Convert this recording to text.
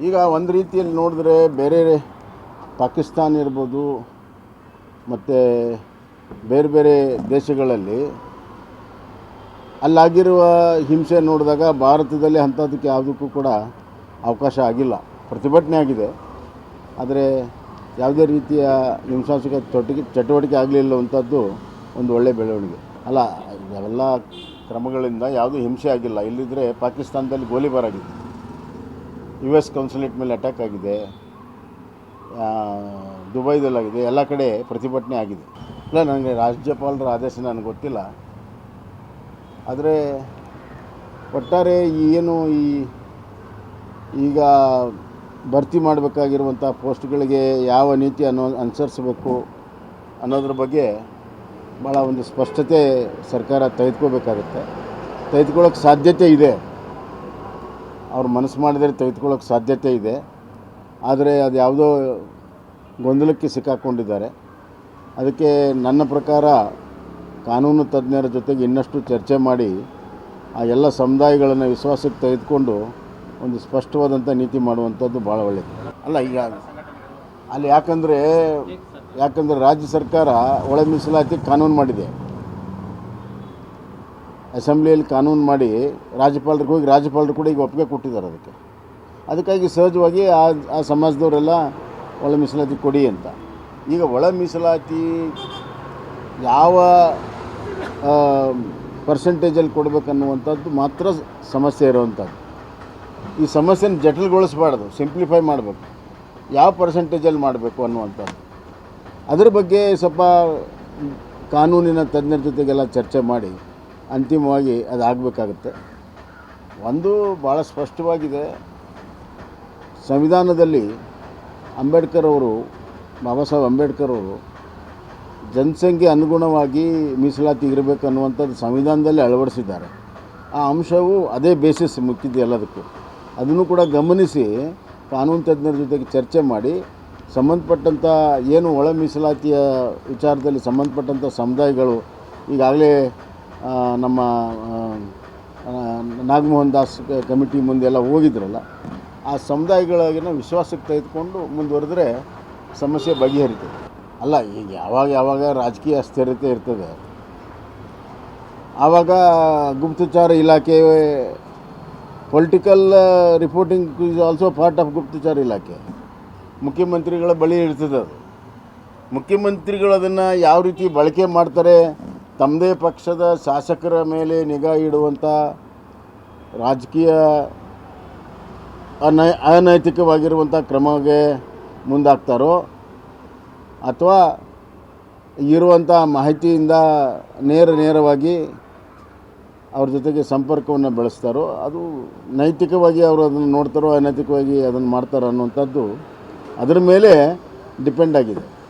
ಈಗ ಒಂದು ರೀತಿಯಲ್ಲಿ ನೋಡಿದ್ರೆ ಬೇರೆ ಪಾಕಿಸ್ತಾನ ಇರ್ಬೋದು ಮತ್ತು ಬೇರೆ ಬೇರೆ ದೇಶಗಳಲ್ಲಿ ಅಲ್ಲಾಗಿರುವ ಹಿಂಸೆ ನೋಡಿದಾಗ ಭಾರತದಲ್ಲಿ ಅಂಥದಕ್ಕೆ ಯಾವುದಕ್ಕೂ ಕೂಡ ಅವಕಾಶ ಆಗಿಲ್ಲ. ಪ್ರತಿಭಟನೆ ಆಗಿದೆ, ಆದರೆ ಯಾವುದೇ ರೀತಿಯ ಹಿಂಸಾತ್ಮಕ ಚಟುವಟಿಕೆ ಆಗಲಿಲ್ಲವಂಥದ್ದು ಒಂದು ಒಳ್ಳೆಯ ಬೆಳವಣಿಗೆ ಅಲ್ಲ. ಇವೆಲ್ಲ ಕ್ರಮಗಳಿಂದ ಯಾವುದೂ ಹಿಂಸೆ ಆಗಿಲ್ಲ. ಇಲ್ಲಿದ್ದರೆ ಪಾಕಿಸ್ತಾನದಲ್ಲಿ ಗೋಲಿಬಾರ್ ಆಗಿದೆ, US ಕೌನ್ಸುಲೇಟ್ ಮೇಲೆ ಅಟ್ಯಾಕ್ ಆಗಿದೆ, ದುಬೈದಲ್ಲಾಗಿದೆ, ಎಲ್ಲ ಕಡೆ ಪ್ರತಿಭಟನೆ ಆಗಿದೆ. ಇಲ್ಲ, ನನಗೆ ರಾಜ್ಯಪಾಲರ ಆದೇಶ ನನಗೆ ಗೊತ್ತಿಲ್ಲ. ಆದರೆ ಒಟ್ಟಾರೆ ಏನು ಈಗ ಭರ್ತಿ ಮಾಡಬೇಕಾಗಿರುವಂಥ ಪೋಸ್ಟ್ಗಳಿಗೆ ಯಾವ ನೀತಿ ಅನುಸರಿಸಬೇಕು ಅನ್ನೋದ್ರ ಬಗ್ಗೆ ಭಾಳ ಒಂದು ಸ್ಪಷ್ಟತೆ ಸರ್ಕಾರ ತೆಗೆದುಕೋಬೇಕಾಗುತ್ತೆ. ತೆಗೆದುಕೊಳ್ಳೋಕ್ಕೆ ಸಾಧ್ಯತೆ ಇದೆ, ಅವ್ರು ಮನಸ್ಸು ಮಾಡಿದರೆ ತೆಗೆದುಕೊಳ್ಳೋಕ್ಕೆ ಸಾಧ್ಯತೆ ಇದೆ. ಆದರೆ ಅದು ಯಾವುದೋ ಗೊಂದಲಕ್ಕೆ ಸಿಕ್ಕಾಕ್ಕೊಂಡಿದ್ದಾರೆ. ಅದಕ್ಕೆ ನನ್ನ ಪ್ರಕಾರ ಕಾನೂನು ತಜ್ಞರ ಜೊತೆಗೆ ಇನ್ನಷ್ಟು ಚರ್ಚೆ ಮಾಡಿ ಆ ಎಲ್ಲ ಸಮುದಾಯಗಳನ್ನು ವಿಶ್ವಾಸಕ್ಕೆ ತೆಗೆದುಕೊಂಡು ಒಂದು ಸ್ಪಷ್ಟವಾದಂಥ ನೀತಿ ಮಾಡುವಂಥದ್ದು ಭಾಳ ಒಳ್ಳೆಯದು. ಅಲ್ಲ, ಈಗ ಅಲ್ಲಿ ಯಾಕಂದರೆ ರಾಜ್ಯ ಸರ್ಕಾರ ಒಳ ಮೀಸಲಾತಿ ಕಾನೂನು ಮಾಡಿದೆ, ಅಸೆಂಬ್ಲಿಯಲ್ಲಿ ಕಾನೂನು ಮಾಡಿ ರಾಜ್ಯಪಾಲರಿಗೆ ಹೋಗಿ ರಾಜ್ಯಪಾಲರು ಕೂಡ ಈಗ ಒಪ್ಪಿಗೆ ಕೊಟ್ಟಿದ್ದಾರೆ. ಅದಕ್ಕಾಗಿ ಸಹಜವಾಗಿ ಆ ಸಮಾಜದವರೆಲ್ಲ ಒಳ ಮೀಸಲಾತಿ ಕೊಡಿ ಅಂತ. ಈಗ ಒಳ ಮೀಸಲಾತಿ ಯಾವ ಪರ್ಸೆಂಟೇಜಲ್ಲಿ ಕೊಡಬೇಕನ್ನುವಂಥದ್ದು ಮಾತ್ರ ಸಮಸ್ಯೆ ಇರುವಂಥದ್ದು. ಈ ಸಮಸ್ಯೆನ ಜಟಿಲಗೊಳಿಸಬಾರ್ದು, ಸಿಂಪ್ಲಿಫೈ ಮಾಡಬೇಕು. ಯಾವ ಪರ್ಸೆಂಟೇಜಲ್ಲಿ ಮಾಡಬೇಕು ಅನ್ನುವಂಥದ್ದು, ಅದರ ಬಗ್ಗೆ ಸ್ವಲ್ಪ ಕಾನೂನಿನ ತಜ್ಞರ ಜೊತೆಗೆಲ್ಲ ಚರ್ಚೆ ಮಾಡಿ ಅಂತಿಮವಾಗಿ ಅದು ಆಗಬೇಕಾಗುತ್ತೆ. ಒಂದು ಭಾಳ ಸ್ಪಷ್ಟವಾಗಿದೆ, ಸಂವಿಧಾನದಲ್ಲಿ ಬಾಬಾ ಸಾಹೇಬ್ ಅಂಬೇಡ್ಕರ್ ಅವರು ಜನಸಂಖ್ಯೆ ಅನುಗುಣವಾಗಿ ಮೀಸಲಾತಿ ಇರಬೇಕನ್ನುವಂಥದ್ದು ಸಂವಿಧಾನದಲ್ಲಿ ಅಳವಡಿಸಿದ್ದಾರೆ. ಆ ಅಂಶವು ಅದೇ ಬೇಸಿಸ್ ಮುಖ್ಯದ್ದು ಎಲ್ಲದಕ್ಕೂ. ಅದನ್ನು ಕೂಡ ಗಮನಿಸಿ ಕಾನೂನು ತಜ್ಞರ ಜೊತೆಗೆ ಚರ್ಚೆ ಮಾಡಿ ಸಂಬಂಧಪಟ್ಟಂಥ ಏನು ಒಳ ಮೀಸಲಾತಿಯ ವಿಚಾರದಲ್ಲಿ ಸಂಬಂಧಪಟ್ಟಂಥ ಸಮುದಾಯಗಳು ಈಗಾಗಲೇ ನಮ್ಮ ನಾಗಮೋಹನ್ ದಾಸ್ ಕಮಿಟಿ ಮುಂದೆಲ್ಲ ಹೋಗಿದ್ರಲ್ಲ, ಆ ಸಮುದಾಯಗಳಿಗಿನ ವಿಶ್ವಾಸಕ್ಕೆ ತೆಗೆದುಕೊಂಡು ಮುಂದುವರೆದ್ರೆ ಸಮಸ್ಯೆ ಬಗೆಹರಿತದೆ. ಅಲ್ಲ, ಈಗ ಯಾವಾಗ ರಾಜಕೀಯ ಅಸ್ಥಿರತೆ ಇರ್ತದೆ, ಆವಾಗ ಗುಪ್ತಚರ ಇಲಾಖೆ, political reporting is also part of ಗುಪ್ತಚರ ಇಲಾಖೆ. ಮುಖ್ಯಮಂತ್ರಿಗಳ ಬಳಿ ಇರ್ತದೆ ಅದು. ಮುಖ್ಯಮಂತ್ರಿಗಳು ಅದನ್ನು ಯಾವ ರೀತಿ ಬಳಕೆ ಮಾಡ್ತಾರೆ, ತಮ್ಮದೇ ಪಕ್ಷದ ಶಾಸಕರ ಮೇಲೆ ನಿಗಾ ಇಡುವಂಥ ರಾಜಕೀಯ ಅನೈತಿಕವಾಗಿರುವಂಥ ಕ್ರಮಕ್ಕೆ ಮುಂದಾಗ್ತಾರೋ ಅಥವಾ ಇರುವಂಥ ಮಾಹಿತಿಯಿಂದ ನೇರವಾಗಿ ಅವ್ರ ಜೊತೆಗೆ ಸಂಪರ್ಕವನ್ನು ಬೆಳೆಸ್ತಾರೋ, ಅದು ನೈತಿಕವಾಗಿ ಅವರು ಅದನ್ನು ನೋಡ್ತಾರೋ ಅನೈತಿಕವಾಗಿ ಅದನ್ನು ಮಾಡ್ತಾರೋ ಅನ್ನುವಂಥದ್ದು ಅದರ ಮೇಲೆ ಡಿಪೆಂಡ್ ಆಗಿದೆ.